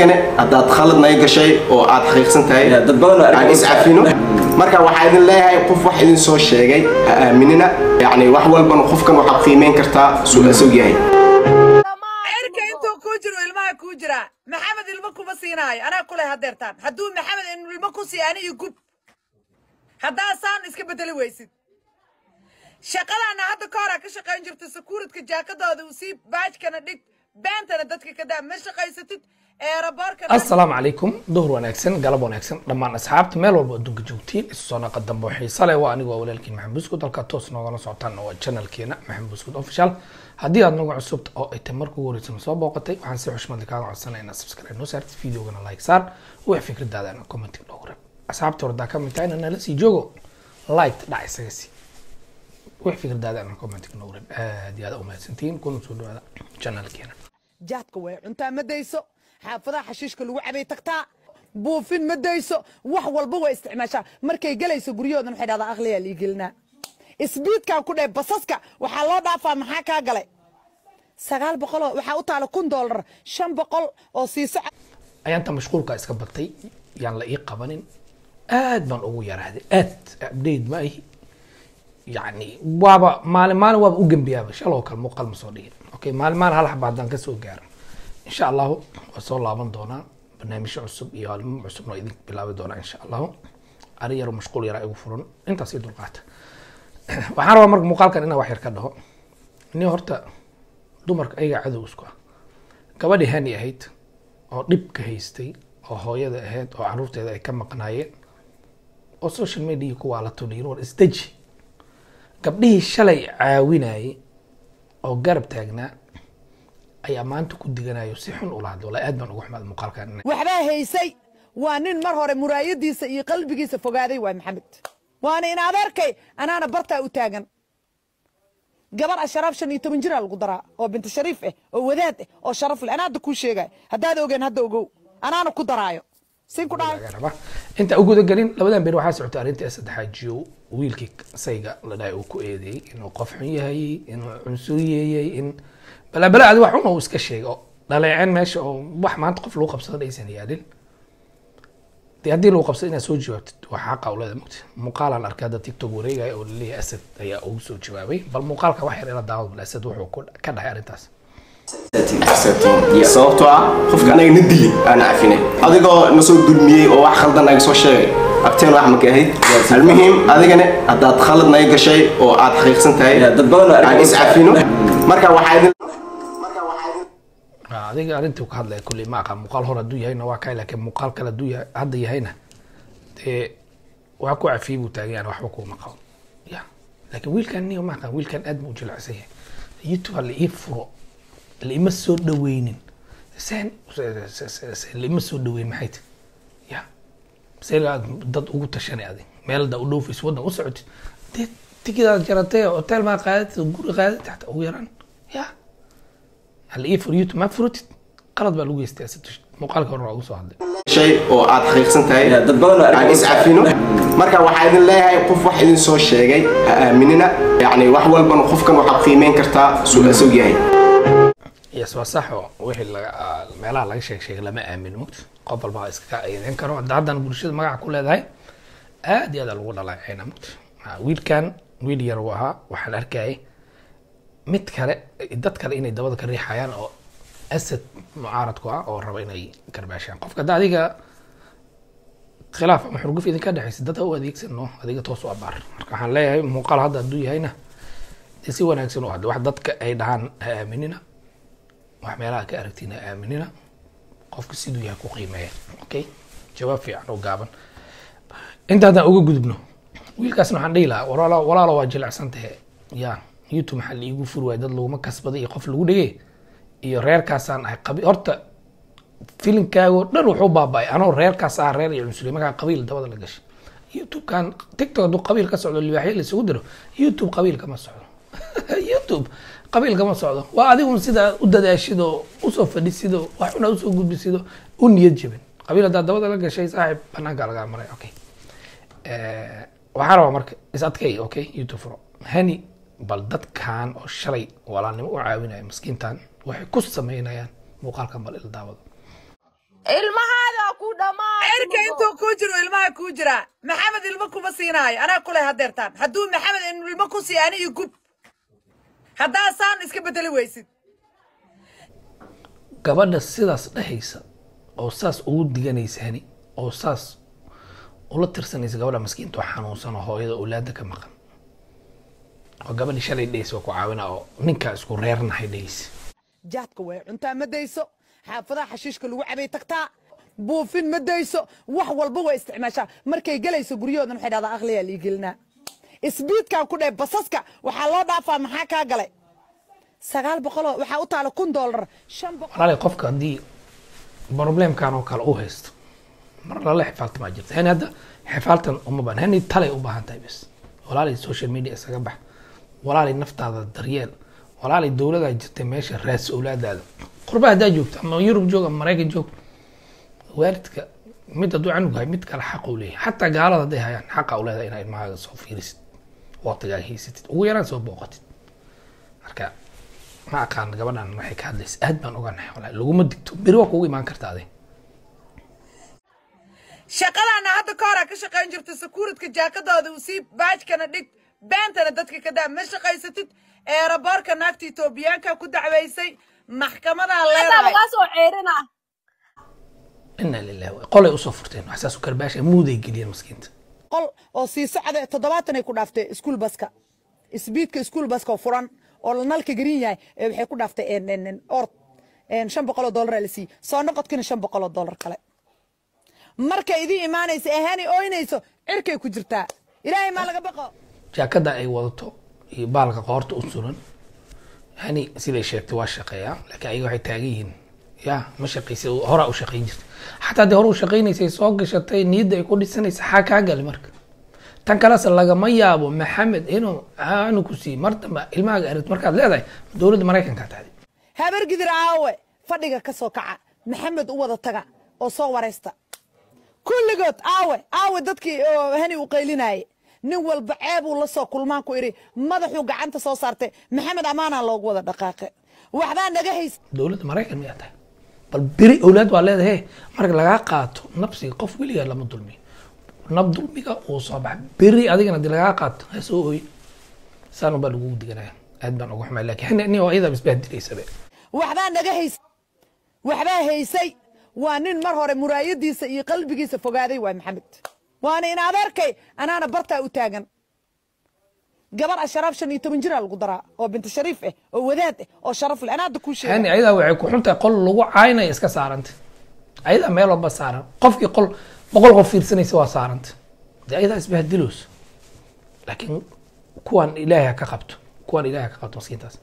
haddaad khalad nay gashay oo aad xaqiiqsan tahay dad badan aan iscafino marka waxa idin leeyahay qof wax idin soo sheegay ha aaminina yani wax walban qofkan waxa qiimeyn kartaa su'aal yahay erka intuu ku jiro ilmaha ku jira maxamed ilmo kuma siinaayo ana kule hadeertaan haduu maxamed ilmo ku siiyaan iyo gub hadaa saan iska bedeli weysid shaqadana hadda ka hor ka shaqeyn jirto security jaakadooda uu si baajkana dhig beentana dadka ka daa ma shaqaysatid السلام عليكم ظهر وناكسن قلب وناكسن لما أصحابت ميل والبا أدونك جوتين السونا قدام بوحي صالح وأني وأولادكين محمد بسكوت الكاتوس نوغانا صوتان نوغا channel كينا محمد بسكوت أوفيشال هدي هاد نوغا عصوبت أو إتمركو وريتن صوب وقتي وحنسي حشمان دكاغا عصانا إنا سبسكرايب نو سارت فيديو غانا لايك سار ويح فكرة دادا أنا كومنتي نوغرا أصحابت وردا كومنتين أنا لسي جوغو لايك داعي سيسي ويح فكرة دادا أنا كومنتي نوغرا دي هذا أمهات سنتين كونو سودو هذا channel كينا جاتك وي انت مديسو حافظها حشيشك لو عبي تقطع بوفين مديسو wax walba way isticmaashaa markay galayso guriyoodan waxay dhahdaa aqliya li gelina isbiidka ku dhay basaska waxa loo dhaafaa maxaa ka galay 900 waxa u taala $1 500 oo siiso ayanta mashquulka iska batay yaan la ii qabanin aad baan ugu yaraaday aad update ma ahi yani waaba maalin waaba u gambiyaaba shaloo kale muuqaal ma soo dhigin okay maalin hal xabaadan ka soo gaaro إن شاء الله وصل الله من دونا برنامج عصب يالم عصبنا إذن بلاوي دونا إن شاء الله أريار مشغول يرى يغفرون أنت سيد القات وحنا مرق مقال كان إنا وحير كده إني هرتا دمرك أي عدو اسكوا كبدي هاني أهيت أو دبك هيستي أو هوية أهيت أو عروفت هذا كم قناية أو سوشيال ميديا كوا على تونير والاستج قبله شلي عاوناي أو قرب تاجنا ayaa maanta ku diganayo si xun u lahayd wala aad baan ugu xamaad muuqaalkan waxba haysay waa nin mar hore muraayadiisa iyo qalbigiisa fogaaday waa maxamed waana in adeerkay anaana barta u taagan gabar asharaf 15 jir lagu daraa oo binta shariif ah oo wadaad ah oo sharaf leh anaada ku sheegay hadaad ogeyn hada ogow anaana ku daraayo sin ku dhaay inta ugu galin labadan beer waxa socota arinta saddexaajiyo wiilkii sayga la dhaay uu ku eedeeyay inuu qof xun yahay inuu cunsuriyay in بلا عاد wax uu iska sheego dhaleecin meesha oo wax maanta qof loo qabsado aysan yaadin hadii loo qabsado inaa soo jawaabtid waxa qawlada muuqaalan arkada TikTok wareegay oo leeyahay asad ayaa ugu soo jawaabay bal muuqaalka wax yar ila daawad bal asad wuxuu ka dhahay arintaas sababtoo ah qofka anaga nadili aan cafinay adigoo na soo dulmiyay oo wax khaldan ay soo sheegay abteen wax ma ka ahayd almuhim adigana hadaad khalad nay gashay oo aad xaqiiqsan tahay dad badan aan iscafino marka waxa idin adiga arintii ka hadlay kulli ma aqaan muuqaal hore haduu yahayna waa kay laakiin muuqaal kale haduu yahay hadda yahayna waa ku cafiib u taagayaan waxba ku maqaw ya laakiin wiilkan niyo ma aqaan wiilkan aad buu jilacsan yahay youtube la ii furo la ima soo dhaweynin seen la ima soo dhaweyn maxay tahay ya seel dad ugu tashanay adig meel da u dhoofis wadan u socotid tikidaad jaratay hotel ma qaadatay guri qaadatay taxta ugu yaraan ya هل إيه فريوت ما فروت قرض بلوجي استأسد مقالك الرأي وصل شيء أو عاد خيخسن تاي دad badan aan iscafino marka waxa idin leeyahay qof wax idin soo sheegay aaminina yani wax walban qofkan waxa qiimeyn kartaa su'aal yahay يسوى صح وحي meelaha laga sheegay lama aamino qof walba iska ayeen karo daddan bulshada magac ku leedahay aad iyo aad lagu dhalaacayna wiilkan wiil yar waxaan arkay mid kale dad kale inay dabada ka riixayaan oo asad mucaarad ku ah oo raba inay karbaashaan qofka adiga khilaaf ama xurguf idin ka dhaxaysa dad oo adeegsano adiga toos u abaar marka waxaan leeyahay muuqaal hadda haduu yahayna si wanaagsan oo wax dadka ay dhahan aaminina wax meelaha ka aragtina aaminina qofka sidoo yahay ku qiimeeya okay jawaab fiican oo gaaban inta hadda ugu gudubno wiilkaasna waxaan dhiilaa walaalo waa jilacsantahay yaa YouTube maxaa iigu furwaay dad lagu ma kasbaday iyo qof lagu dhigay iyo reerkaasaan ay qabi horta filimkaago dhan wuxuu baabay anoo reerkaas ah reer iyo muslimiinka qabiil dabada la gashay YouTube kan TikTok du qabiil ka socdo libaaxyo la isugu diro YouTube qabiil kama socdo YouTube qabiil kama socdo waa adigu sida u dadaashido u soo fadhisido wax una u soo gudbisido u niyad jabin qabiil dabada la gashay saaxib banaanka laga maray okay waxaan rabaa marka is adkay okay YouTube furo hani bal dadkan oo shalay walaalnimo u caawinaya miskiintan waxay ku sameynayaan muuqaalkan bal il daawado ilmahaada ku dhamaa cirka intuu ku jiro ilmaha ku jira maxamed ilmo kuma siinaayo anaa kule hadeertaan hadduu maxamed ilmo ku sii aniga gub haddaa saan iska bedeli weysid gabadha sidaas dhahaysa oo saas ugu diganaysa hani oo saas ula tirsanaysa gabadha maskiinta oo xanuunsan oo hooyada awlaada ka maqan oo gabadhi shalay dhaysa oo ku caawina oo ninkaa isku reernahay dhaysa jaadka way cuntaa ma dayso xaafadaha xashiishka lagu cabay tagtaa buufin ma dayso wax walba way isticmaashaa markay galayso guryahoodan waxay dhahdaa aqliyaa lii gelinaa isbiidkan ku dheh basaska waxaa loo dhaafaa maxaa kaa galay 900 waxaa u taala $1 500 walaalay qofka haddii problemkan oo kale u haysto mar lala xifaalta ma jirto hani hadda xifaaltan uma baahan hani talay u baahan tahay bas walaalay social media isaga bax walaalay naftaada daryeel walaalay dowladda jirtay meesha raas awlaadaada qurba hadaa joogto ama Yurub joog ama Mareykan joog waalidka mid hadduu canugahay mid kale xaq u leeyahay xataa gaalada hadday hayaan xaqa u leedahay inaad ilmahaaga soo fiirisid waqtigaa haysatid ugu yaraan soo booqatid marka ma aqaan gabadhan waxay ka hadlaysa aad baan oganahay walaa laguma digto beri waa kugu imaan kartaa aday shaqadana hadda ka hor ka shaqayn jirtay security jaakadooda u sii baajkana dhig beentana dadka ka daa ma shaqaysatid eeraboorka naagta Itoobiyaanka ku dacwaysay maxkamada leedahay laga soo ceerina inna lillahi qolay u soo furteen waxaas u karbaashay muuday geliyeen maskiinta qol oo sii socda 7 ay ku dhaaftay school baska isbiidka school baska oo furan oo nalka green yahay waxay ku dhaaftay ord $500 la sii soo noqodkina $500 kale marka idii imaanaysa ahani ooynayso cirkay ku jirtaa ilaahay ma laga baqo jaakada ay wadato iyo baalka qoorta u suran hani sida sheegtay waa shaqeeya laakiin ay waxay taagan yihiin ya ma shaqeysay hore u shaqeyn jirtay xataa de hore u shaqeynaysay soo gashatay niyada ay ku dhisanaysa xaa kaa gali marka tan kale lagama yaabo maxamed inuu aanu ku sii martaba ilmaaga arid markaad leedahay dowladda Mareykanka tahay habar gidir aawe fadhiga ka soo kaca maxamed u wada taga oo soo wareysta kulligood aawe dadkii hani u qaylinayay nin walba ceeb uu la soo kulmaan ku iri madaxu gacanta soo saartay maxamed amaana loogu wada dhaqaaqay waxbaa naga hays dowladda Mareykan ma tahay bal biri awlaad waa leedahay marka laga qaato nafsiga qof waliga lama dulmi nab dulmiga oo soo bax biri adigana dil laga qaato soo ooy saanu bal ugu diganaa aad baan ugu xumay laakiin ani oo iyada isbahdilaysa waxbaa naga hays waxbaa haysay waa nin mar hore muraayadiisa iyo qalbigiisa fogaaday waa maxamed waana in adeerkay anaana bartaa u taagan gabar asharaf 15 jir lagu daraa oo binta shariif ah oo wadaad ah oo sharaf leh anaada ku sheegay hani ayada waxay ku xuntaa qol lagu caynay iska saaranta ayada meel walba saaran qofkii qol 100 qof fiirsanaysa waa saaranta ayada isbahdiloos laakiin kuwan ilaahay ka qabto maskiintaas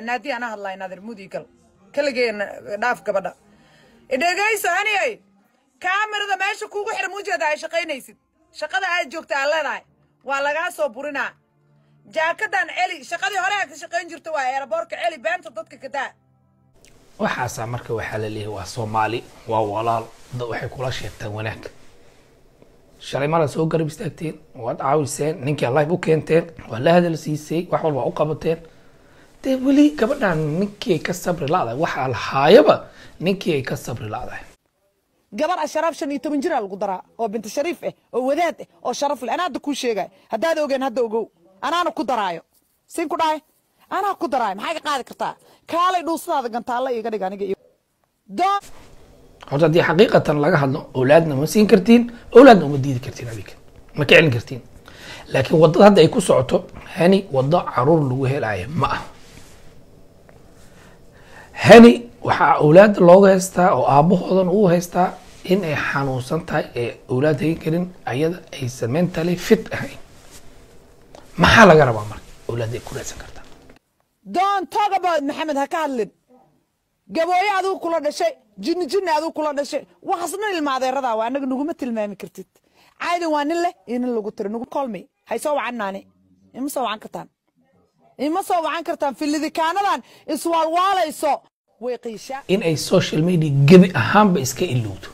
naadi ana hadlay naadir mudigal kaligeena dhaaf gabadha idhagayso haniyay kaamirada meesha kuugu xiran muujeeda ay shaqaynaysid shaqada aad joogta aan leedahay waa lagaa soo burinaa jaakadan celi shaqadii hore aad ka shaqayn jirto waa eeraboorka celi beenta dadka ka daa waxaasa marka waxaa la leeyahay waa Soomaali waa walaal dad waxay kula sheegtaan wanaag shalay mara soo garab istaagteen waad caawiseen ninkii Allah u keenteen waa la hadal siisay wax walba u qabateen de wali gabadhan ninkii ka sabri laadahay waxa la haayaba ninkii ka sabri laadahay gabar asharaf 15 jir lagu daraa oo binta shariif ah oo wadaad ah oo sharaf leh anaada ku sheegay hadaad ogeyn hadda ogow anaana ku daraayo siin ku dhaay ana ku daraayo maxay ka qaadi kartaa kaalay dhuusadaada gantaala iga dhig aniga horta dii xaqiiqatan laga hadlo awlaadna ma siin kartiin awlaadna uma diidi kartiin adiga ma ka celin kartiin laakiin wadada hadda ay ku socoto hani wada caruur lagu helaayo ma ah hani waxa awlaad looga haystaa oo aabahoodan uu haystaa in ay xanuunsan tahay ee awlaad hay karin ayada ay mentally fit ahayn maxaa laga rabaa marka awlaad ay ku raadsan kartaa don't talk about maxamed ha ka hadlin gabooyo adigu kula dhashay jinni adigu kula dhashay waxasna ilmaadeerada waa anaga nuguma tilmaami kartid caadi waa nin leh in lagu tiro nugu kolmi hay soo wacanaani ima soo wacan kartaan filidikaanadan iswaalwaalayso way qiisha in ay social media gabi ahaanba iska ilowdo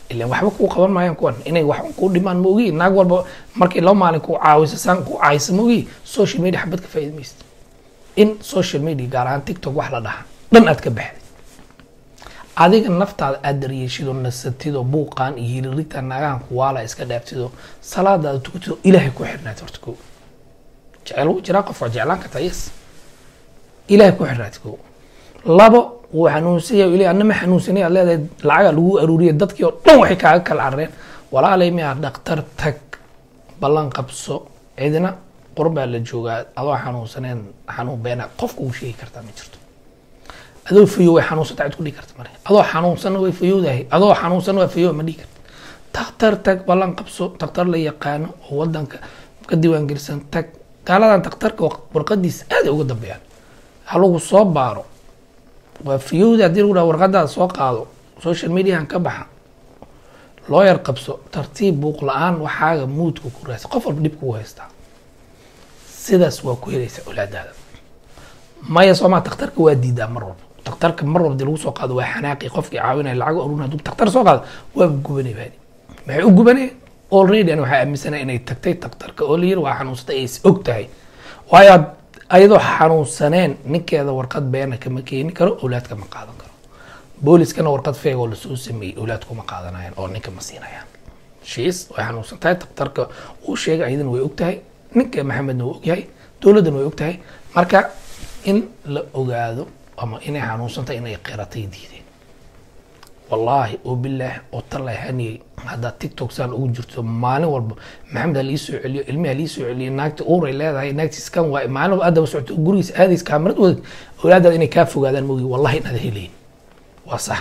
ilaa waxba ku qaban maayaan kuwan inay wax ku dhimaan moogi naag walba markii loo maalin ku caawiso san ku caayso moogi social media xabad ka faa'iideysto in social media gaar ahaan TikTok wax la dhaha dhan aad ka baxday adiga naftaada aad daryeeshido nasatido buuqaan iyo hilirita naagahan kuwaala iska dhaaftido salaadaada tukatido ilaahay ku xirnaad horta koo jecel u jiraa qof jeclaan karta yes ilaahay ku xirnaad koo labo wuu xanuunsanaya ilaahay anama xanuunsanaya leedahay lacaga lagu aruuriyay dadkii oo dhan waxay kaaga kala carreen walaalay miyaa dhaqtar tag ballan qabso cidina qurbaa la joogaa adoo xanuunsaneen xanuun beena qofka uu sheegi kartaa ma jirto adoo fayo way xanuunsata cid ku dhigi karta mare adoo xanuunsan way fayoodahay adoo xanuunsan waa fayo ma dhigi karta dhaqtar tag ballan qabso dhaqtar la yaqaano oo wadanka ka diiwaan gelisan tag gaaladan dhaqtarka warqadiisa aad uga dambeeyaan halagu soo baaro waa fayooda hadii lagu dhaho warqadaada soo qaado social mediahan ka baxa lawyer qabso tartiib buuq la-aan waxaaga muudka ku raasa qof walba dhib kugu haystaa sidaas waa ku helaysa awlaadaada maya soomaa dhakhtarka waa diidaa mar walba dhakhtarka mar walba lagu soo qaado waa xanaaqi qofkii caawinaya lacag uruna hadduu dhakhtar soo qaado waa gubanay baadi maxay u gubanay already ana waxaa aaminsanay inay tagtay dhakhtarka oo la yiri waa xanuunsatay ay og tahay waayo ayadoo xanuunsaneen ninkeeda warqad beena kama keeni karo awlaadka ma qaadan karo booliskana warqad feeg oo lasoo sameeyey awlaadku ma qaadanayaan oo ninka ma siinayaan shiis way xanuunsan tahay dhakhtarka uu sheegay ayadana way og tahay ninka maxamedna wuu ogyahay dowladana way og tahay marka in la ogaado ama inay xanuunsantahay inay qiratay diideen wallaahi oo billaah oo talay haniyay hadda tiktok saan ugu jirto maalin walba maxamed ha liisoo celiyo ilmiha liisoo celiyo naagta uuray leedahay naagtiis kan waa maalin walba aadaba socoto gurigiis aadiis kaamarad wada awlaadaada inay kaa fogaadaan moogi wallahi inaad helayn waa sax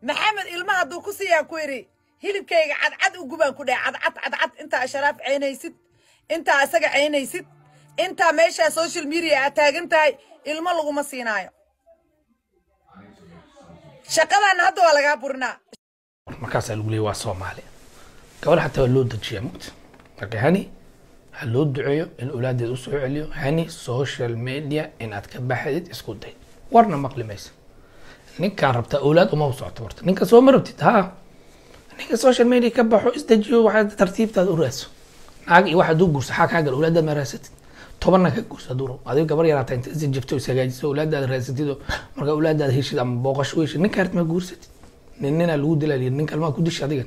maxamed ilmaha hadduu ku siiyaa ku yidhi hilibkayga cadcad u gubaan ku dhahay cadcad intaa asharaaf caynaysid intaa asaga caynaysid intaa meeshaa social media aad taagan tahay ilmo laguma siinaayo shaqadana hadda waa lagaa burinaa markaasaa lagu leeyay waa soomaali gabadha xataa waa loo dejiyaa mugta marka hani ha loo duceeyo in awlaadeed u soo celiyo hani social media inaad ka baxdid isku day warna maqli maysa ninkaan rabtaa awlaad uma socoto horta ninka soo ma rabtid ha ninka social media ka baxo isdejiyo waxaad tartiibtaada u raadso naag iyo waxaad u guursa xaa kaa gal awlaadaad ma raasatid tobanna ka guursa duro adiga gabar yaraata inta is jifto is hagaajiso awlaadaada raasatid marka awlaadaada heshid ama booqasho heshid ninka harta ma guursatid ninna lagu dilaa ninka kalma ku disha adiga